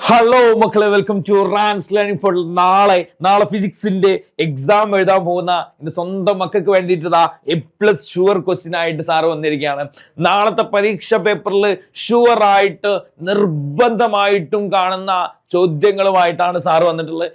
Hello മക്കളെ, welcome to റാൻസ് learning portal. നാളെ ഫിസിക്സിന്റെ exam എഴുതാൻ പോകുന്ന എന്റെ സ്വന്തം മക്കൾക്ക് വേണ്ടിയിട്ട് A+ ഷുവർ ക്വസ്റ്റ്യൻ ആയിട്ട് സാറ് വന്നിരിക്കുകയാണ്. നാളത്തെ പരീക്ഷ പേപ്പറിൽ ഷുവർ ആയിട്ട് നിർബന്ധമായിട്ടും കാണുന്ന ചോദ്യങ്ങളുമായിട്ടാണ് സാറ് വന്നിട്ടുള്ളത്.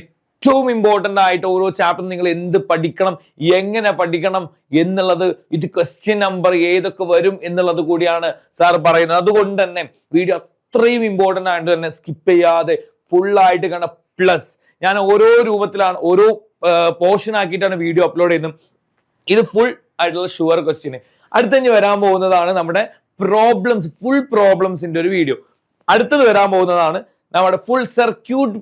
ഏറ്റവും ഇമ്പോർട്ടൻ്റ് ആയിട്ട് ഓരോ ചാപ്റ്റർ നിങ്ങൾ എന്ത് പഠിക്കണം, എങ്ങനെ പഠിക്കണം എന്നുള്ളത്, ഇത് ക്വസ്റ്റ്യൻ നമ്പർ ഏതൊക്കെ വരും എന്നുള്ളത് കൂടിയാണ് സാർ പറയുന്നത്. അതുകൊണ്ട് തന്നെ വീഡിയോ അത്രയും ഇമ്പോർട്ടൻ്റ് ആയിട്ട് തന്നെ സ്കിപ്പ് ചെയ്യാതെ ഫുള്ളായിട്ട് കാണാം. പ്ലസ് ഞാൻ ഓരോ രൂപത്തിലാണ്, ഓരോ പോർഷൻ ആക്കിയിട്ടാണ് വീഡിയോ അപ്ലോഡ് ചെയ്യുന്നത്. ഇത് ഫുൾ ആയിട്ടുള്ള ഷുവർ ക്വസ്റ്റ്യൻ. അടുത്തഞ്ഞ് വരാൻ പോകുന്നതാണ് നമ്മുടെ ഫുൾ പ്രോബ്ലംസിന്റെ ഒരു വീഡിയോ. അടുത്തത് വരാൻ പോകുന്നതാണ് നമ്മുടെ ഫുൾ സർക്യൂട്ട്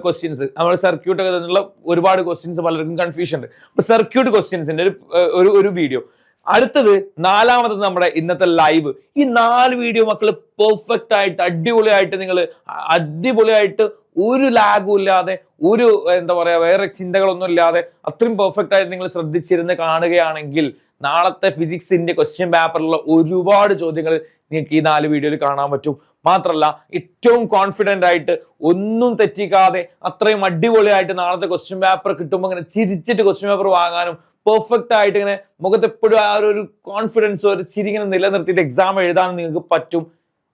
ക്വസ്റ്റ്യൻസ്. നമ്മുടെ സർക്യൂട്ട് ഒക്കെ നിന്നുള്ള ഒരുപാട് ക്വസ്റ്റ്യൻസ് പലർക്കും കൺഫ്യൂഷൻ ഉണ്ട്. അപ്പൊ സർക്യൂട്ട് ക്വസ്റ്റ്യൻസിന്റെ ഒരു വീഡിയോ. അടുത്തത് നാലാമത്തത് നമ്മുടെ ഇന്നത്തെ ലൈവ്. ഈ 4 വീഡിയോ മക്കൾ പെർഫെക്റ്റ് ആയിട്ട് അടിപൊളിയായിട്ട് ഒരു ലാഗും ഇല്ലാതെ, ഒരു എന്താ പറയാ, വേറെ ചിന്തകളൊന്നും ഇല്ലാതെ അത്രയും പെർഫെക്റ്റ് ആയിട്ട് നിങ്ങൾ ശ്രദ്ധിച്ചിരുന്ന് കാണുകയാണെങ്കിൽ നാളത്തെ ഫിസിക്സിന്റെ ക്വസ്റ്റ്യൻ പേപ്പറിലുള്ള ഒരുപാട് ചോദ്യങ്ങൾ നിങ്ങൾക്ക് ഈ 4 വീഡിയോയിൽ കാണാൻ പറ്റും. മാത്രമല്ല ഏറ്റവും കോൺഫിഡന്റ് ആയിട്ട്, ഒന്നും തെറ്റിക്കാതെ, അത്രയും അടിപൊളിയായിട്ട് നാളത്തെ ക്വസ്റ്റ്യൻ പേപ്പർ കിട്ടുമ്പോൾ ഇങ്ങനെ ചിരിച്ചിട്ട് ക്വസ്റ്റ്യൻ പേപ്പർ വാങ്ങാനും, പെർഫെക്റ്റ് ആയിട്ട് ഇങ്ങനെ മുഖത്ത് എപ്പോഴും ആ ഒരു കോൺഫിഡൻസ്, ഒരു ചിരി ഇങ്ങനെ നിലനിർത്തിയിട്ട് എക്സാം എഴുതാനും നിങ്ങൾക്ക് പറ്റും.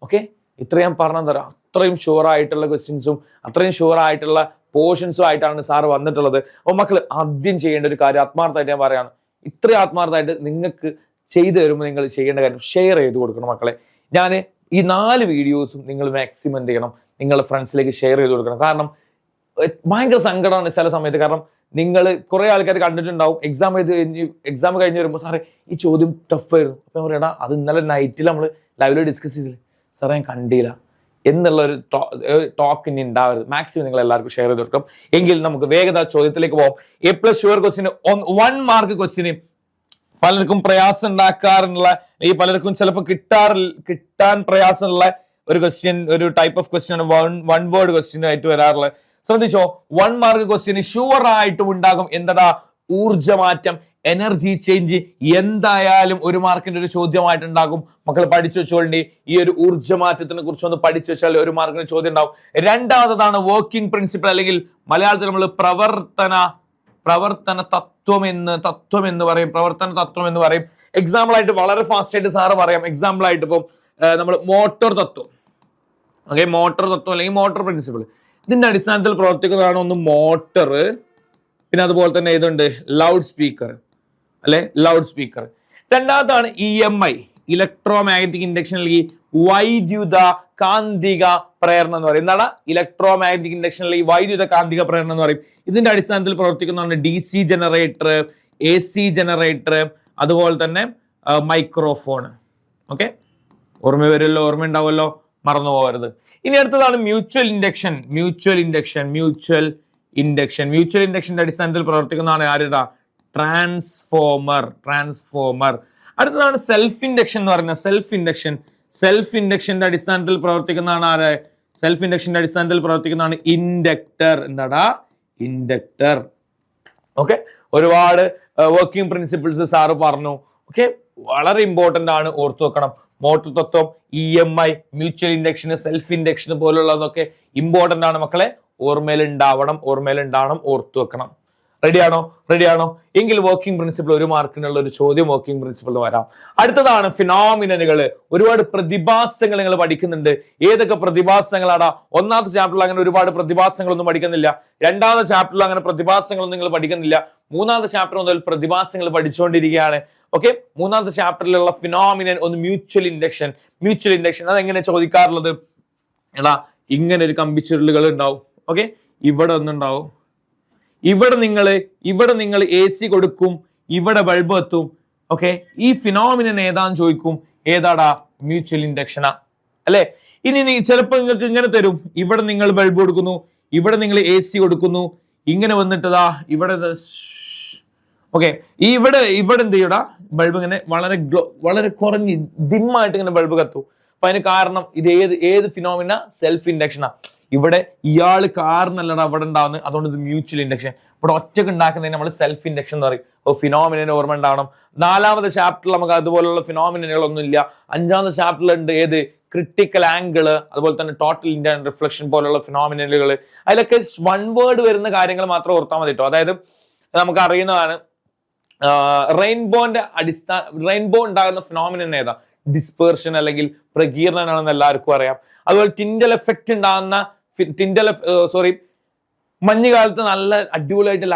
ഓക്കെ, ഇത്രയും പറഞ്ഞു തരാം. അത്രയും ഷുവർ ആയിട്ടുള്ള ക്വസ്റ്റ്യൻസും അത്രയും ഷുവർ ആയിട്ടുള്ള പോർഷൻസും ആയിട്ടാണ് സാർ വന്നിട്ടുള്ളത്. അപ്പോൾ മക്കൾ ആദ്യം ചെയ്യേണ്ട ഒരു കാര്യം, ആത്മാർത്ഥമായിട്ട് ഞാൻ പറയാണ്, ഇത്രയും ആത്മാർത്ഥമായിട്ട് നിങ്ങൾക്ക് ചെയ്തു തരുമ്പോൾ നിങ്ങൾ ചെയ്യേണ്ട കാര്യം ഷെയർ ചെയ്ത് കൊടുക്കണം മക്കളെ. ഞാൻ ഈ 4 വീഡിയോസും നിങ്ങൾ മാക്സിമം എന്ത് ചെയ്യണം, നിങ്ങളുടെ ഫ്രണ്ട്സിലേക്ക് ഷെയർ ചെയ്ത് കൊടുക്കണം. കാരണം ഭയങ്കര സങ്കടമാണ് ചില സമയത്ത്. കാരണം നിങ്ങൾ കുറെ ആൾക്കാർ കണ്ടിട്ടുണ്ടാവും, എക്സാം കഴിഞ്ഞ് വരുമ്പോൾ സാറേ ഈ ചോദ്യം ടഫായിരുന്നു. അപ്പൊ ഞാൻ പറയടാ, അത് ഇന്നലെ നൈറ്റിൽ നമ്മൾ ലൈവില് ഡിസ്കസ് ചെയ്തില്ലേ, സാറേ ഞാൻ കണ്ടില്ല എന്നുള്ള ഒരു ടോക്ക് ഇനി ഉണ്ടാവരുത്. മാക്സിമം നിങ്ങൾ എല്ലാവർക്കും ഷെയർ ചെയ്ത് കൊടുക്കാം. എങ്കിൽ നമുക്ക് വേഗത ചോദ്യത്തിലേക്ക് പോകാം. A+ sure question 1 mark question പലർക്കും പ്രയാസം ഉണ്ടാക്കാറുള്ള, ഈ പലർക്കും ചിലപ്പോൾ കിട്ടാൻ പ്രയാസമുള്ള ഒരു ക്വസ്റ്റ്യൻ, ഒരു ടൈപ്പ് ഓഫ് ക്വസ്റ്റ്യൻ ആണ് 1 വേർഡ് ക്വസ്റ്റ്യൻ ആയിട്ട് വരാറുള്ളത്. ശ്രദ്ധിച്ചോ, 1 മാർക്ക് ക്വസ്റ്റ്യൻ ഷുവർ ആയിട്ടും ഉണ്ടാകും. എന്താ, ഊർജ്ജമാറ്റം, എനർജി ചേഞ്ച് എന്തായാലും 1 മാർക്കിന്റെ ഒരു ചോദ്യമായിട്ടുണ്ടാകും. മക്കൾ പഠിച്ചു വെച്ചോളി. ഈ ഒരു ഊർജ്ജമാറ്റത്തിനെ കുറിച്ച് ഒന്ന് പഠിച്ചു വെച്ചാൽ 1 മാർക്കിന് ചോദ്യം ഉണ്ടാവും. രണ്ടാമതാണ് വർക്കിംഗ് പ്രിൻസിപ്പിൾ, അല്ലെങ്കിൽ മലയാളത്തിൽ നമ്മൾ പ്രവർത്തന തത്വം എന്ന് പറയും. പ്രവർത്തന തത്വം എന്ന് പറയും. എക്സാമ്പിൾ ആയിട്ട് വളരെ ഫാസ്റ്റ് ആയിട്ട് സാറ് പറയാം. എക്സാമ്പിൾ ആയിട്ട് ഇപ്പം നമ്മൾ മോട്ടോർ തത്വം, ഓക്കെ, മോട്ടോർ തത്വം അല്ലെങ്കിൽ മോട്ടോർ പ്രിൻസിപ്പിൾ, ഇതിന്റെ അടിസ്ഥാനത്തിൽ പ്രവർത്തിക്കുന്നതാണ് ഒന്ന് മോട്ടർ, പിന്നെ അതുപോലെ തന്നെ ഇതുണ്ട് ലൗഡ് സ്പീക്കർ, അല്ലെ, ലൗഡ് സ്പീക്കർ. രണ്ടാമതാണ് EMI, ഇലക്ട്രോ മാഗ്നറ്റിക് ഇൻഡക്ഷൻ അല്ലെങ്കിൽ വൈദ്യുത കാന്തിക പ്രേരണ എന്ന് പറയും. എന്താണ് ഇലക്ട്രോ മാഗ്നറ്റിക് ഇൻഡക്ഷൻ അല്ലെങ്കിൽ വൈദ്യുത കാന്തിക പ്രേരണ എന്ന് പറയും. ഇതിന്റെ അടിസ്ഥാനത്തിൽ പ്രവർത്തിക്കുന്നതാണ് DC ജനറേറ്റർ, AC ജനറേറ്റർ, അതുപോലെ തന്നെ മൈക്രോഫോൺ. ഓക്കെ, ഓർമ്മ വരുമല്ലോ, ഓർമ്മ ഉണ്ടാവുമല്ലോ, മറന്നു പോകരുത്. ഇനി അടുത്തതാണ് മ്യൂച്വൽ ഇൻഡക്ഷന്റെ അടിസ്ഥാനത്തിൽ പ്രവർത്തിക്കുന്നതാണ് ആരുടെ, ട്രാൻസ്ഫോമർ. അടുത്തതാണ് സെൽഫ് ഇൻഡക്ഷൻ എന്ന് പറയുന്നത്. സെൽഫ് ഇൻഡക്ഷന്റെ അടിസ്ഥാനത്തിൽ പ്രവർത്തിക്കുന്നതാണ് ആര്, ഇൻഡക്ടർ. എന്താടാ, ഇൻഡക്ടർ. ഓക്കെ, ഒരുപാട് വർക്കിംഗ് പ്രിൻസിപ്പിൾസ് സാറ് പറഞ്ഞു. ഓക്കെ, വളരെ ഇമ്പോർട്ടന്റ് ആണ്, ഓർത്തു വെക്കണം. മോട്ടോർ തത്വം, EMI, mutual induction, self induction പോലുള്ളതൊക്കെ ഇമ്പോർട്ടന്റ് ആണ് മക്കളെ. ഓർമ്മയിലുണ്ടാവണം, ഓർത്തു വെക്കണം. റെഡിയാണോ? എങ്കിൽ വർക്കിംഗ് പ്രിൻസിപ്പിൾ 1 മാർക്കിനുള്ള ഒരു ചോദ്യം വർക്കിംഗ് പ്രിൻസിപ്പിൾ വരാം. അടുത്തതാണ് ഫിനോമിനലുകൾ. ഒരുപാട് പ്രതിഭാസങ്ങൾ നിങ്ങൾ പഠിക്കുന്നുണ്ട്. ഏതൊക്കെ പ്രതിഭാസങ്ങളാണ്? 1ാമത്തെ ചാപ്റ്ററിൽ അങ്ങനെ ഒരുപാട് പ്രതിഭാസങ്ങളൊന്നും പഠിക്കുന്നില്ല. 2ാമത്തെ ചാപ്റ്ററിൽ അങ്ങനെ പ്രതിഭാസങ്ങളൊന്നും നിങ്ങൾ പഠിക്കുന്നില്ല. 3ാമത്തെ ചാപ്റ്റർ മുതൽ പ്രതിഭാസങ്ങൾ പഠിച്ചുകൊണ്ടിരിക്കുകയാണ്. ഓക്കെ, 3ാമത്തെ ചാപ്റ്ററിലുള്ള ഫിനോമിനൻ ഒന്ന് മ്യൂച്വൽ ഇൻഡക്ഷൻ. അതെങ്ങനെ ചോദിക്കാറുള്ളത്? എടാ, ഇങ്ങനെ ഒരു കമ്പിച്ചുരുളുകൾ ഉണ്ടാവും. ഓക്കെ, ഇവിടെ ഒന്നുണ്ടാവും. ഇവിടെ നിങ്ങൾ AC കൊടുക്കും, ഇവിടെ ബൾബ് എത്തും. ഓക്കെ, ഈ ഫിനോമിനൻ ഏതാന്ന് ചോദിക്കും. ഏതാടാ, മ്യൂച്വൽ ഇൻഡക്ഷനാ, അല്ലെ? ഇനി ചിലപ്പോൾ നിങ്ങൾക്ക് ഇങ്ങനെ തരും. ഇവിടെ നിങ്ങൾ ബൾബ് കൊടുക്കുന്നു, ഇവിടെ നിങ്ങൾ AC കൊടുക്കുന്നു. ഇങ്ങനെ വന്നിട്ടതാ ഇവിടെ, ഓക്കെ, ഇവിടെ എന്ത് ചെയ്യടാ, ബൾബ് ഇങ്ങനെ വളരെ കുറഞ്ഞ് ഡിമ്മായിട്ട് ഇങ്ങനെ ബൾബ് കത്തും. അപ്പൊ അതിന് കാരണം ഇത് ഏത് ഫിനോമിന? സെൽഫ് ഇൻഡക്ഷനാ. ഇവിടെ ഇയാള് കാരണല്ലടാ അവിടെ ഉണ്ടാവുന്നത്, അതുകൊണ്ട് ഇത് മ്യൂച്വൽ ഇൻഡക്ഷൻ. ഇവിടെ ഒറ്റക്ക് ഉണ്ടാക്കുന്നതിന് നമ്മൾ സെൽഫ് ഇൻഡക്ഷൻ എന്ന് പറയും. അപ്പോൾ ഫിനോമിനൻ ഓർമ്മ ഉണ്ടാവണം. 4ാമത്തെ ചാപ്റ്ററിൽ നമുക്ക് അതുപോലുള്ള ഫിനോമിനലുകളൊന്നും ഇല്ല. 5ാമത്തെ ചാപ്റ്ററിലുണ്ട് ഏത്, ക്രിട്ടിക്കൽ ആംഗിൾ, അതുപോലെ തന്നെ ടോട്ടൽ ഇന്റേണൽ റിഫ്ലക്ഷൻ പോലുള്ള ഫിനോമിനലുകൾ, അതിലൊക്കെ വൺ വേർഡ് വരുന്ന കാര്യങ്ങൾ മാത്രം ഓർത്താൽ മതി കേട്ടോ. അതായത് നമുക്ക് അറിയുന്നതാണ് റെയിൻബോ ഉണ്ടാകുന്ന ഫിനോമിനൻ ഏതാ? ഡിസ്പേർഷൻ അല്ലെങ്കിൽ പ്രകീർണനാണെന്ന് എല്ലാവർക്കും അറിയാം. അതുപോലെ ടിൻഡൽ എഫക്റ്റ് ഉണ്ടാകുന്ന മഞ്ഞുകാലത്ത് നല്ല അടിപൊളിയായിട്ട്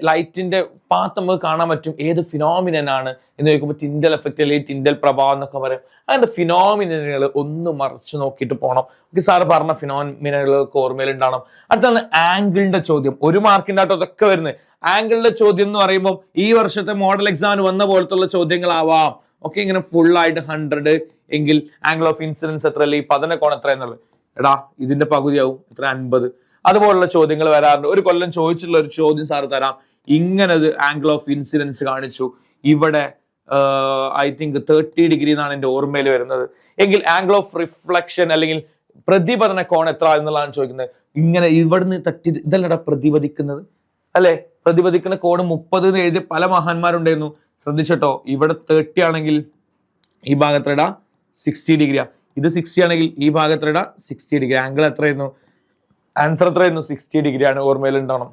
ലൈറ്റിന്റെ പാത്ത് നമുക്ക് കാണാൻ പറ്റും. ഏത് ഫിനോമിനൻ ആണ് എന്ന് ചോദിക്കുമ്പോൾ ടിൻഡൽ എഫക്റ്റ് അല്ലെങ്കിൽ ടിൻഡൽ പ്രഭാവം എന്നൊക്കെ പറയും. അങ്ങനത്തെ ഫിനോമിനലുകൾ ഒന്ന് മറിച്ച് നോക്കിയിട്ട് പോകണം. സാറ് പറഞ്ഞ ഫിനോമിനലുകൾക്ക് ഓർമ്മയിലുണ്ടാവണം. അടുത്താണ് ആംഗിളിന്റെ ചോദ്യം. 1 മാർക്കിന്റെ ആട്ടോ അതൊക്കെ വരുന്നത്. ആംഗിളിന്റെ ചോദ്യം എന്ന് പറയുമ്പോൾ ഈ വർഷത്തെ മോഡൽ എക്സാമിന് വന്ന പോലത്തുള്ള ചോദ്യങ്ങളാവാം. ഓക്കെ, ഇങ്ങനെ ഫുൾ ആയിട്ട് 100 എങ്കിൽ ആംഗിൾ ഓഫ് ഇൻസിഡൻസ് എത്ര, അല്ലെങ്കിൽ പതന കോൺ എത്ര എന്നുള്ളത്. എടാ ഇതിന്റെ പകുതിയാവും എത്ര, 50. അതുപോലുള്ള ചോദ്യങ്ങൾ വരാറുണ്ട്. ഒരു കൊല്ലം ചോദിച്ചിട്ടുള്ള ഒരു ചോദ്യം സാറ് തരാം. ഇങ്ങനെ ആംഗിൾ ഓഫ് ഇൻസിഡൻസ് കാണിച്ചു, ഇവിടെ ഐ തിങ്ക് 30 ഡിഗ്രി എന്നാണ് എന്റെ ഓർമ്മയിൽ വരുന്നത്. എങ്കിൽ ആംഗിൾ ഓഫ് റിഫ്ലക്ഷൻ അല്ലെങ്കിൽ പ്രതിപതന കോൺ എത്ര എന്നുള്ളതാണ് ചോദിക്കുന്നത്. ഇങ്ങനെ ഇവിടുന്ന് തട്ടി ഇതല്ലടാ പ്രതിപദിക്കുന്നത് അല്ലെ? പ്രതിപദിക്കുന്ന കോൺ 30 എന്ന് എഴുതിയ പല മഹാന്മാരുണ്ടായിരുന്നു. ശ്രദ്ധിച്ചട്ടോ, ഇവിടെ 30 ആണെങ്കിൽ ഈ ഭാഗത്തിടാ 60 ഡിഗ്രിയാ. ഇത് 60 ആണെങ്കിൽ ഈ ഭാഗത്തിടാ 60 ഡിഗ്രി. ആംഗിൾ എത്രയായിരുന്നു? ആൻസർ എത്രയായിരുന്നു? 60 ഡിഗ്രിയാണ്. ഓർമ്മയിൽ ഉണ്ടാവണം,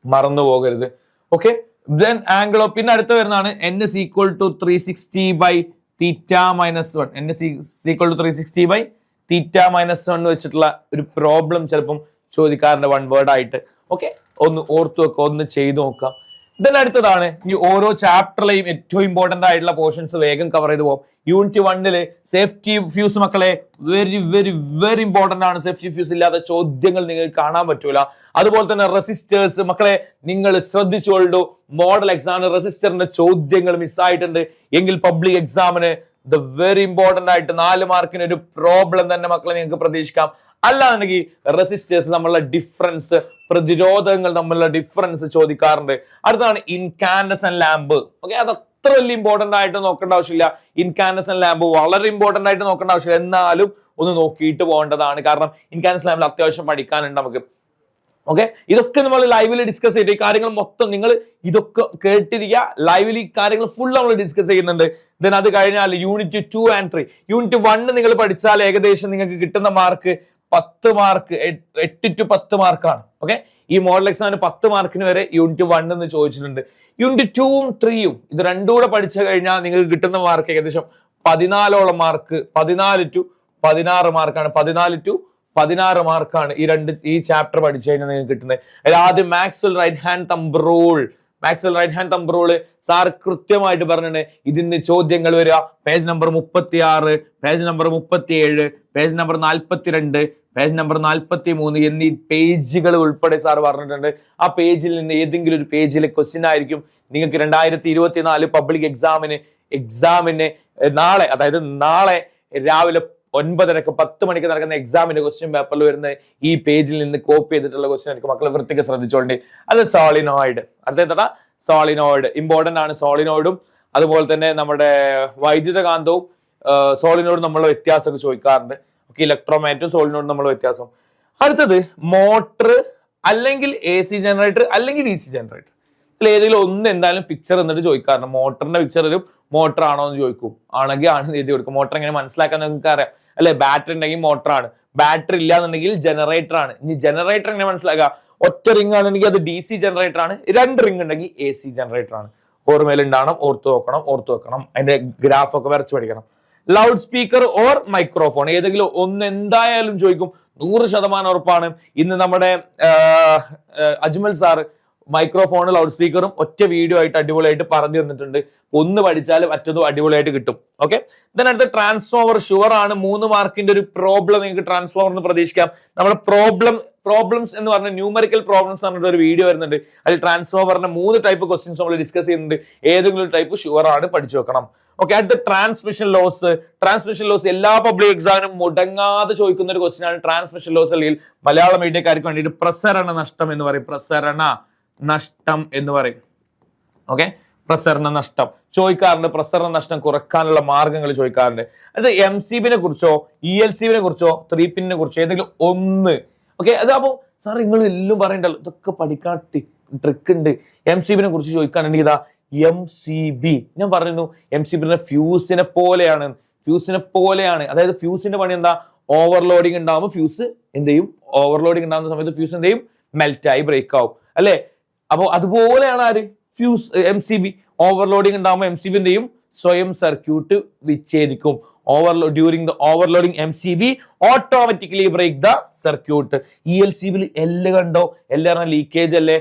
മറന്നു പോകരുത്. ഓക്കെ, ദെൻ ആംഗിൾ ഓഫ്, പിന്നെ അടുത്ത വരുന്നതാണ് n is equal to 360 by theta minus 1. n is equal to 360 by theta minus 1 വെച്ചിട്ടുള്ള ഒരു പ്രോബ്ലം ചിലപ്പം ചോദിക്കാറുണ്ട് 1 വേർഡ് ആയിട്ട്. ഓക്കെ, ഒന്ന് ഓർത്തു വെക്കുക, ഒന്ന് ചെയ്തു നോക്കാം. അടുത്തതാണ് ഈ ഓരോ ചാപ്റ്ററിലെയും ഏറ്റവും ഇമ്പോർട്ടന്റ് ആയിട്ടുള്ള പോർഷൻസ് വേഗം കവർ ചെയ്ത് പോകും. യൂണിറ്റ് 1 സേഫ്റ്റി ഫ്യൂസ് മക്കളെ വെരി വെരി വെരി ഇമ്പോർട്ടന്റ് ആണ്. സേഫ്റ്റി ഫ്യൂസ് ഇല്ലാത്ത ചോദ്യങ്ങൾ നിങ്ങൾക്ക് കാണാൻ പറ്റൂല. അതുപോലെ തന്നെ റെസിസ്റ്റേഴ്സ് മക്കളെ നിങ്ങൾ ശ്രദ്ധിച്ചോളൂ. മോഡൽ എക്സാമിന് റെസിസ്റ്ററിന്റെ ചോദ്യങ്ങൾ മിസ്സായിട്ടുണ്ട് എങ്കിൽ പബ്ലിക് എക്സാമിന് വെരി ഇമ്പോർട്ടന്റ് ആയിട്ട് 4 മാർക്കിന് ഒരു പ്രോബ്ലം തന്നെ മക്കളെ നിങ്ങൾക്ക് പ്രതീക്ഷിക്കാം. അല്ലാന്നുണ്ടെങ്കിൽ റെസിസ്റ്റേഴ്സ് നമ്മളുടെ ഡിഫറൻസ്, പ്രതിരോധങ്ങൾ തമ്മിലുള്ള ഡിഫറൻസ് ചോദിക്കാറുണ്ട്. അടുത്താണ് ഇൻകാൻഡസന്റ് ലാമ്പ്. ഓക്കെ, അത് അത്ര വലിയ ഇമ്പോർട്ടന്റ് ആയിട്ട് നോക്കേണ്ട ആവശ്യമില്ല. ഇൻകാൻഡസന്റ് ലാമ്പ് വളരെ ഇമ്പോർട്ടന്റ് ആയിട്ട് നോക്കേണ്ട ആവശ്യമില്ല, എന്നാലും ഒന്ന് നോക്കിയിട്ട് പോകേണ്ടതാണ്. കാരണം ഇൻകാൻഡസന്റ് ലാമ്പിൽ അത്യാവശ്യം പഠിക്കാനുണ്ട് നമുക്ക്. ഓക്കെ, ഇതൊക്കെ നമ്മൾ ലൈവിൽ ഡിസ്കസ് ചെയ്തിട്ട് ഈ കാര്യങ്ങൾ മൊത്തം നിങ്ങൾ ഇതൊക്കെ കേട്ടിരിക്കുക. ലൈവിൽ ഈ കാര്യങ്ങൾ ഫുൾ നമ്മൾ ഡിസ്കസ് ചെയ്യുന്നുണ്ട്. ദെൻ അത് കഴിഞ്ഞാൽ യൂണിറ്റ് 2 and 3. യൂണിറ്റ് 1 നിങ്ങൾ പഠിച്ചാൽ ഏകദേശം നിങ്ങൾക്ക് കിട്ടുന്ന മാർക്ക് 10 മാർക്ക്, 8 to 10 മാർക്കാണ്. ഓക്കെ, ഈ മോഡൽ എക്സാമിന് 10 മാർക്കിന് വരെ യൂണിറ്റ് 1 എന്ന് ചോദിച്ചിട്ടുണ്ട്. യൂണിറ്റ് 2 ഉം 3 ഉം ഇത് രണ്ടും കൂടെ പഠിച്ചു കഴിഞ്ഞാൽ നിങ്ങൾക്ക് കിട്ടുന്ന മാർക്ക് ഏകദേശം 14ഓളം മാർക്ക്, 14 to 16 മാർക്കാണ്. 14 to 16 മാർക്കാണ് ഈ ചാപ്റ്റർ പഠിച്ചു കഴിഞ്ഞാൽ നിങ്ങൾക്ക് കിട്ടുന്നത്. അതിൽ ആദ്യം Maxwell right hand thumb rule sir കൃത്യമായിട്ട് പറഞ്ഞിട്ടുണ്ട്. ഇതിന് ചോദ്യങ്ങൾ വരിക page number 36, page number 37, page number 42, page number 43 എന്നീ പേജുകൾ ഉൾപ്പെടെ സാർ പറഞ്ഞിട്ടുണ്ട്. ആ പേജിൽ നിന്ന് ഏതെങ്കിലും ഒരു പേജിലെ ക്വസ്റ്റ്യൻ ആയിരിക്കും നിങ്ങൾക്ക് 2024 പബ്ലിക് എക്സാമിന് നാളെ, അതായത് നാളെ രാവിലെ 9:30 10 മണിക്ക് നടക്കുന്ന എക്സാമിന്റെ ക്വസ്റ്റ്യൻ പേപ്പറിൽ വരുന്ന ഈ പേജിൽ നിന്ന് കോപ്പി ചെയ്തിട്ടുള്ള ക്വസ്റ്റ്യൻ ആയിരിക്കും. മക്കളെ വൃത്തിക്ക് ശ്രദ്ധിച്ചോണ്ടേ. അത് സോളിനോയിഡ്. അടുത്ത സോളിനോയിഡ് ഇമ്പോർട്ടന്റ് ആണ്. സോളിനോയിഡും അതുപോലെ തന്നെ നമ്മുടെ വൈദ്യുതകാന്തവും സോളിനോയിഡും നമ്മളുടെ വ്യത്യാസമൊക്കെ ചോദിക്കാറുണ്ട്. ഓക്കെ, ഇലക്ട്രോമാഗ്നറ്റും സോളിനോയിഡും നമ്മളുടെ വ്യത്യാസം. അടുത്തത് മോട്ടർ അല്ലെങ്കിൽ AC ജനറേറ്റർ അല്ലെങ്കിൽ DC ജനറേറ്റർ. ഇതിൽ ഏതെങ്കിലും ഒന്ന് എന്തായാലും പിക്ചർ എന്നിട്ട് ചോദിക്കാറുണ്ട്. മോട്ടറിന്റെ പിക്ചർ തരും, മോട്ടർ ആണോ എന്ന് ചോദിക്കും. ആണെങ്കിൽ ആണ് എഴുതി കൊടുക്കും. മോട്ടർ എങ്ങനെ മനസ്സിലാക്കാൻ നിങ്ങൾക്ക് അറിയാം അല്ലെ? ബാറ്ററി ഉണ്ടെങ്കിൽ മോട്ടറാണ്, ബാറ്ററി ഇല്ല എന്നുണ്ടെങ്കിൽ ജനറേറ്റർ ആണ്. ഇനി ജനറേറ്റർ എങ്ങനെ മനസ്സിലാക്കുക? ഒറ്റ റിംഗ് ആണെങ്കിൽ അത് DC ജനറേറ്റർ ആണ്, 2 റിംഗ് ഉണ്ടെങ്കിൽ AC ജനറേറ്റർ ആണ്. ഓർമ്മയിൽ ഉണ്ടാവണം, ഓർത്തു വെക്കണം. അതിന്റെ ഗ്രാഫ് ഒക്കെ വരച്ചു പഠിക്കണം. ലൗഡ് സ്പീക്കർ ഓർ മൈക്രോഫോൺ ഏതെങ്കിലും ഒന്ന് എന്തായാലും ചോദിക്കും, 100% ഉറപ്പാണ്. ഇന്ന് നമ്മുടെ അജ്മൽ സാറ് മൈക്രോഫോൺ ലൗഡ് സ്പീക്കറും ഒറ്റ വീഡിയോ ആയിട്ട് അടിപൊളിയായിട്ട് പറഞ്ഞു തന്നിട്ടുണ്ട്. ഒന്ന് പഠിച്ചാലും മറ്റൊന്നും അടിപൊളിയായിട്ട് കിട്ടും. ഓക്കെ, അടുത്ത ട്രാൻസ്ഫോമർ ഷുവർ ആണ്. 3 മാർക്കിന്റെ ഒരു പ്രോബ്ലം നിങ്ങൾക്ക് ട്രാൻസ്ഫോമറിന് പ്രതീക്ഷിക്കാം. നമ്മുടെ പ്രോബ്ലംസ് എന്ന് പറഞ്ഞ ന്യൂമറിക്കൽ പ്രോബ്ലംസ് പറഞ്ഞിട്ട് ഒരു വീഡിയോ വരുന്നുണ്ട്. അതിൽ ട്രാൻസ്ഫോമറിന്റെ 3 ടൈപ്പ് ക്വസ്റ്റ്യൻസ് നമ്മൾ ഡിസ്കസ് ചെയ്യുന്നുണ്ട്. ഏതെങ്കിലും ഒരു ടൈപ്പ് ഷുവർ ആണ്, പഠിച്ചു വെക്കണം. ഓക്കെ, അടുത്ത ട്രാൻസ്മിഷൻ ലോസ് എല്ലാ പബ്ലിക് എക്സാമിനും മുടങ്ങാതെ ചോദിക്കുന്ന ഒരു ക്വസ്റ്റ്യൻ ആണ് ട്രാൻസ്മിഷൻ ലോസ്. അല്ലെങ്കിൽ മലയാളം മീഡിയക്കാർക്ക് വേണ്ടിയിട്ട് പ്രസരണ നഷ്ടം എന്ന് പറയും. ഓക്കെ, പ്രസരണ നഷ്ടം ചോദിക്കാറുണ്ട്. പ്രസരണ നഷ്ടം കുറക്കാനുള്ള മാർഗങ്ങൾ ചോദിക്കാറുണ്ട്. അത് MCBനെ കുറിച്ചോ ELCBനെ കുറിച്ചോ 3 പിന്നിനെ കുറിച്ചോ ഏതെങ്കിലും ഒന്ന്. ഓക്കെ, അതാകുമ്പോൾ സാർ നിങ്ങൾ എല്ലാം പറയണ്ടല്ലോ, ഇതൊക്കെ പഠിക്കാൻ ട്രിക്ക് ഉണ്ട്. MCBനെ കുറിച്ച് ചോദിക്കാനുണ്ടെങ്കിൽ ഇതാ MCB. ഞാൻ പറയുന്നു MCBന്റെ ഫ്യൂസിനെ പോലെയാണ്. ഫ്യൂസിനെ പോലെയാണ്. അതായത് ഫ്യൂസിന്റെ പണി എന്താ? ഓവർലോഡിങ് ഉണ്ടാകുമ്പോൾ ഫ്യൂസ് എന്ത് ചെയ്യും? ഓവർലോഡിങ് ഉണ്ടാകുന്ന സമയത്ത് ഫ്യൂസ് എന്ത് ചെയ്യും? മെൽറ്റ് ആയി ബ്രേക്ക് ആവും അല്ലെ? അപ്പൊ അതുപോലെയാണ് ആര്? Fuse MCB. ഓവർലോഡിങ് ഉണ്ടാകുമ്പോൾ MCB എന്ത് ചെയ്യും? സ്വയം circuit വിച്ഛേദിക്കും. During the overloading MCB automatically break the circuit. ELCB എല്ലാം കണ്ടോ? എല്ലാം ലീക്കേജ് അല്ലേ?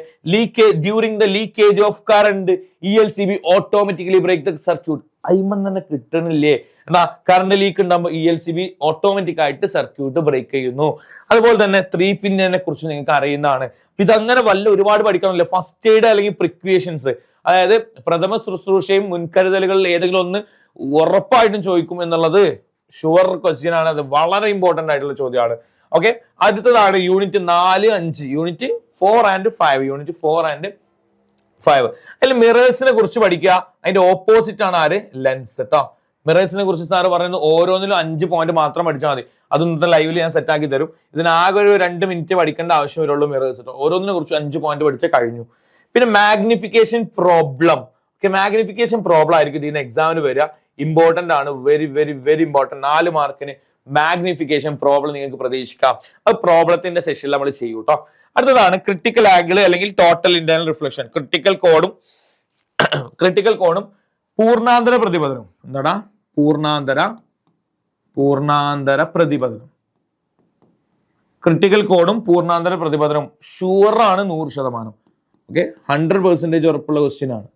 During the leakage of current ELCB automatically break the circuit. അയിമൻ തന്നെ കിട്ടണില്ലേ? എന്നാ കറണ്ട് ലീക്ക് ഉണ്ടാകുമ്പോൾ ELCB ഓട്ടോമാറ്റിക് ആയിട്ട് സർക്യൂട്ട് ബ്രേക്ക് ചെയ്യുന്നു. അതുപോലെ തന്നെ 3 പിന്നിനെ കുറിച്ച് നിങ്ങൾക്ക് അറിയുന്നതാണ്. ഇതങ്ങനെ ഒരുപാട് പഠിക്കണമല്ലോ. ഫസ്റ്റ് എയ്ഡ് അല്ലെങ്കിൽ പ്രിക്വേഷൻസ്, അതായത് പ്രഥമ ശുശ്രൂഷയും മുൻകരുതലുകളിൽ ഏതെങ്കിലും ഒന്ന് ഉറപ്പായിട്ടും ചോദിക്കും എന്നുള്ളത് ഷുവർ ക്വസ്റ്റ്യൻ ആണ്. അത് വളരെ ഇമ്പോർട്ടന്റ് ആയിട്ടുള്ള ചോദ്യമാണ്. ഓക്കെ, അടുത്തതാണ് unit 4, 5, unit 4 and 5. Unit 4 and 5 അതിൽ മിറേഴ്സിനെ കുറിച്ച് പഠിക്കുക. അതിന്റെ ഓപ്പോസിറ്റ് ആണ് ആര്? ലെൻസ് കേട്ടോ. മിറേഴ്സിനെ കുറിച്ച് സാറ് പറയുന്നത് ഓരോന്നിലും 5 പോയിന്റ് മാത്രം പഠിച്ചാൽ മതി. അത് ഇന്നത്തെ ലൈവിൽ ഞാൻ സെറ്റ് ആക്കി തരും. ഇതിനാകെ ഒരു 2 മിനിറ്റ് പഠിക്കേണ്ട ആവശ്യം വരുള്ളൂ മിറേഴ്സ് കേട്ടോ. ഓരോന്നിനെ കുറിച്ച് 5 പോയിന്റ് പഠിച്ചാൽ കഴിഞ്ഞു. പിന്നെ magnification problem. Okay, magnification problem ആയിരിക്കും ഇതിന് എക്സാമിന് വരിക. ഇമ്പോർട്ടന്റ് ആണ്, വെരി വെരി വെരി ഇമ്പോർട്ടന്റ്. 4 മാർക്കിന് മാഗ്നിഫിക്കേഷൻ പ്രോബ്ലം നിങ്ങൾക്ക് പ്രതീക്ഷിക്കാം. അത് പ്രോബ്ലത്തിന്റെ സെഷനിൽ നമ്മൾ ചെയ്യും കേട്ടോ. അടുത്തതാണ് ക്രിട്ടിക്കൽ ആംഗിൾ അല്ലെങ്കിൽ ടോട്ടൽ ഇന്റേണൽ റിഫ്ലക്ഷൻ. ക്രിട്ടിക്കൽ കോണും പൂർണ്ണാന്തര പ്രതിപതനം. എന്താടാ? പൂർണ്ണാന്തര പ്രതിപതനം. ക്രിട്ടിക്കൽ കോണും പൂർണ്ണാന്തര പ്രതിപതനം ഷുവറാണ് 100%. ഓക്കെ, 100% ഉറപ്പുള്ള ക്വസ്റ്റ്യൻ ആണ്.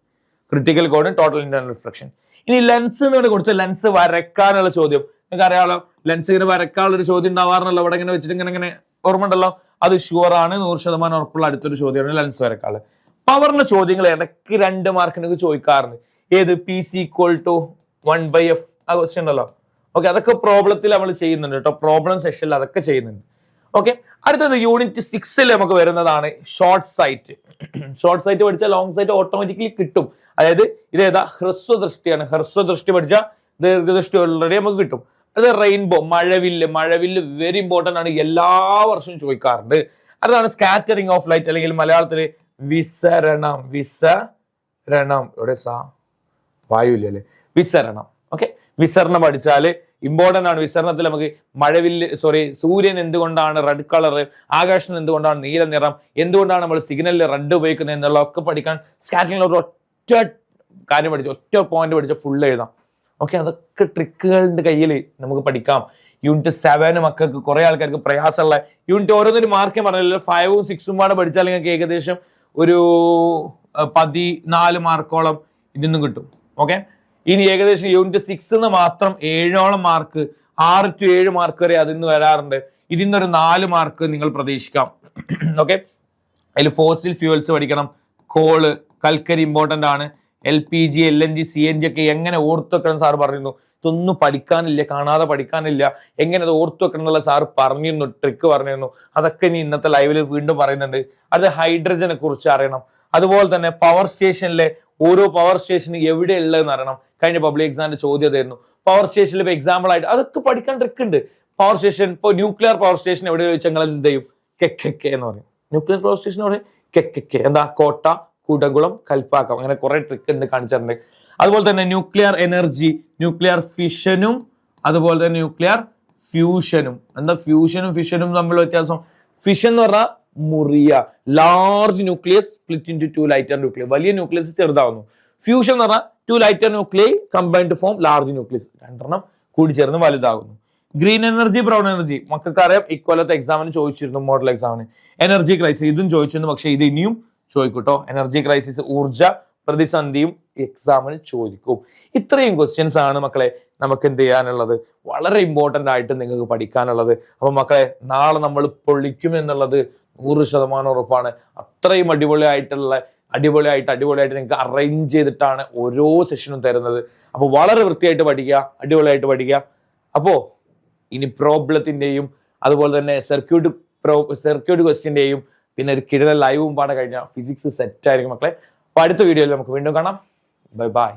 ക്രിട്ടിക്കൽ കോണും ടോട്ടൽ ഇന്റേണൽ റിഫ്ലക്ഷൻ. ഇനി ലെൻസ് എന്ന് കൊടുത്ത് ലെൻസ് വരക്കാനുള്ള ചോദ്യം നിങ്ങൾക്ക് അറിയാമല്ലോ. ലെൻസ് ഇങ്ങനെ വരക്കാനുള്ള ഒരു ചോദ്യം ഉണ്ടാവാറുണ്ടല്ലോ. ഇവിടെ ഇങ്ങനെ വെച്ചിട്ട് ഇങ്ങനെ ഓർമ്മ ഉണ്ടല്ലോ. അത് ഷുവറാണ്, 100% ഉറപ്പുള്ള അടുത്തൊരു ചോദ്യമാണ് ലെൻസ് വരക്കാള്. പവറിന്റെ ചോദ്യങ്ങൾ ഇടയ്ക്ക് 2 മാർക്കിനൊക്കെ ചോദിക്കാറുണ്ട്. ഏത്? PC = 1/f ആ ക്വസ്റ്റ്യൻ ഉണ്ടല്ലോ. ഓക്കെ, അതൊക്കെ പ്രോബ്ലത്തിൽ നമ്മൾ ചെയ്യുന്നുണ്ട് കേട്ടോ. പ്രോബ്ലം സെഷനിൽ അതൊക്കെ ചെയ്യുന്നുണ്ട്. ഓക്കെ, അടുത്തത് യൂണിറ്റ് 6 നമുക്ക് വരുന്നതാണ് ഷോർട്ട് സൈറ്റ്. ഷോർട്ട് സൈറ്റ് പഠിച്ചാൽ ലോങ് സൈറ്റ് ഓട്ടോമാറ്റിക്കലി കിട്ടും. അതായത് ഇതേതാ? ഹ്രസ്വദൃഷ്ടിയാണ്. ഹ്രസ്വദൃഷ്ടി പഠിച്ചാൽ ദീർഘദൃഷ്ടി ഓൾറെഡി നമുക്ക് കിട്ടും. അത് റെയിൻബോ, മഴവില്ല് വെരി ഇമ്പോർട്ടന്റ് ആണ്, എല്ലാ വർഷവും ചോദിക്കാറുണ്ട്. അതാണ് സ്കാറ്ററിംഗ് ഓഫ് ലൈറ്റ്, അല്ലെങ്കിൽ മലയാളത്തില് വിസരണം. ഇവിടെ വായുവില്ലേ? വിസരണം. ഓക്കെ, വിസരണം പഠിച്ചാല് ഇമ്പോർട്ടന്റ് ആണ്. വിസരണത്തിൽ നമുക്ക് സൂര്യൻ എന്തുകൊണ്ടാണ് റെഡ് കളർ, ആകാശം എന്തുകൊണ്ടാണ് നീല നിറം, എന്തുകൊണ്ടാണ് നമ്മൾ സിഗ്നലിൽ റെഡ് ഉപയോഗിക്കുന്നത് എന്നുള്ളതൊക്കെ പഠിക്കാൻ സ്കാറ്ററിംഗ് ഒറ്റ കാര്യം പഠിച്ചു, ഒറ്റ പോയിന്റ് പഠിച്ച ഫുള്ള് എഴുതാം. ഓക്കെ, അതൊക്കെ ട്രിക്കുകളുടെ കയ്യിൽ നമുക്ക് പഠിക്കാം. യൂണിറ്റ് 7 മക്കൾക്ക് കുറെ ആൾക്കാർക്ക് പ്രയാസമുള്ള യൂണിറ്റ്. ഓരോന്നൊരു മാർക്ക് പറഞ്ഞല്ലോ. 5ഉം 6ഉം പാടെ പഠിച്ചാൽ നിങ്ങൾക്ക് ഏകദേശം ഒരു 14 മാർക്കോളം ഇതിന്നും കിട്ടും. ഓക്കെ, ഇനി ഏകദേശം യൂണിറ്റ് 6 മാത്രം 7ഓളം മാർക്ക്, 6 to 7 മാർക്ക് വരെ അതിൽ നിന്ന് വരാറുണ്ട്. ഇതിന്നൊരു 4 മാർക്ക് നിങ്ങൾ പ്രതീക്ഷിക്കാം. ഓക്കെ, അതിൽ ഫോസിൽ ഫ്യൂവൽസ് പഠിക്കണം. കോള്, കൽക്കരി ഇമ്പോർട്ടന്റ് ആണ്. LPG, LNG, CNG ഒക്കെ എങ്ങനെ ഓർത്തു വെക്കണം സാർ പറഞ്ഞിരുന്നു. ഇതൊന്നും പഠിക്കാനില്ല, കാണാതെ പഠിക്കാനില്ല, എങ്ങനെ അത് ഓർത്തു വെക്കണം എന്നുള്ള സാർ പറഞ്ഞിരുന്നു, ട്രിക്ക് പറഞ്ഞിരുന്നു. അതൊക്കെ ഇനി ഇന്നത്തെ ലൈവിൽ വീണ്ടും പറയുന്നുണ്ട്. അത് ഹൈഡ്രജനെ കുറിച്ച് അറിയണം. അതുപോലെ തന്നെ പവർ സ്റ്റേഷനിലെ ഓരോ പവർ സ്റ്റേഷൻ എവിടെ ഉള്ളതെന്ന് അറിയണം. കഴിഞ്ഞ പബ്ലിക് എക്സാമിന്റെ ചോദ്യം അതായിരുന്നു. പവർ സ്റ്റേഷനിൽ ഇപ്പൊ എക്സാമ്പിൾ ആയിട്ട് അതൊക്കെ പഠിക്കാൻ ട്രിക്ക് ഉണ്ട്. പവർ സ്റ്റേഷൻ, ഇപ്പൊ ന്യൂക്ലിയർ പവർ സ്റ്റേഷൻ എവിടെ ചോദിച്ചാൽ നിങ്ങൾ എന്ത് ചെയ്യും? കെ എന്ന് പറയും. ന്യൂക്ലിയർ പവർ സ്റ്റേഷൻ പറയും കെ. എന്താ? കോട്ട, കൂടംകുളം, കൽപ്പാക്കം. അങ്ങനെ കുറെ ട്രിക്ക് ഉണ്ട്, കാണിച്ചിട്ടുണ്ട്. അതുപോലെ തന്നെ ന്യൂക്ലിയർ എനർജി, ന്യൂക്ലിയർ ഫിഷനും അതുപോലെ തന്നെ ന്യൂക്ലിയർ ഫ്യൂഷനും. എന്താ ഫ്യൂഷനും ഫിഷനും തമ്മിൽ വ്യത്യാസം? ഫിഷൻ എന്ന് പറഞ്ഞാൽ മുറിയ, large nucleus split into 2 lighter nuclear. വലിയ ന്യൂക്ലിയസ് ചെറുതാവുന്നു. ഫ്യൂഷൻ എന്ന് പറഞ്ഞാൽ 2 lighter nuclear combined to form large nucleus. 2 കൂടി ചേർന്ന് വലുതാകുന്നു. ഗ്രീൻ എനർജി, ബ്രൗൺ എനർജി മക്കൾക്കറിയാം. ഇക്കൊല്ലത്തെ എക്സാമിന് ചോദിച്ചിരുന്നു, മോഡൽ എക്സാമിന്. എനർജി ക്രൈസിസ് ഇതും ചോദിച്ചിരുന്നു, പക്ഷെ ഇത് ഇനിയും ചോദിക്കൂട്ടോ. എനർജി ക്രൈസിസ്, ഊർജ പ്രതിസന്ധിയും എക്സാമിന് ചോദിക്കും. ഇത്രയും ക്വസ്റ്റ്യൻസ് ആണ് മക്കളെ നമുക്ക് എന്ത് ചെയ്യാനുള്ളത്, വളരെ ഇമ്പോർട്ടന്റ് ആയിട്ട് നിങ്ങൾക്ക് പഠിക്കാനുള്ളത്. അപ്പൊ മക്കളെ നാളെ നമ്മൾ പൊളിക്കും എന്നുള്ളത് 100% ഉറപ്പാണ്. അത്രയും അടിപൊളിയായിട്ട് നിങ്ങൾക്ക് അറേഞ്ച് ചെയ്തിട്ടാണ് ഓരോ സെഷനും തരുന്നത്. അപ്പൊ വളരെ വൃത്തിയായിട്ട് പഠിക്കുക, അടിപൊളിയായിട്ട് പഠിക്കുക. അപ്പോ ഇനി പ്രോബ്ലത്തിന്റെയും അതുപോലെ തന്നെ സർക്യൂട്ട് ക്വസ്റ്റ്യന്റെയും പിന്നെ ഒരു കിടല ലൈവും പാടെ കഴിഞ്ഞാൽ ഫിസിക്സ് സെറ്റ് ആയിരിക്കും മക്കളെ. അപ്പൊ അടുത്ത വീഡിയോയിൽ നമുക്ക് വീണ്ടും കാണാം. Bye bye.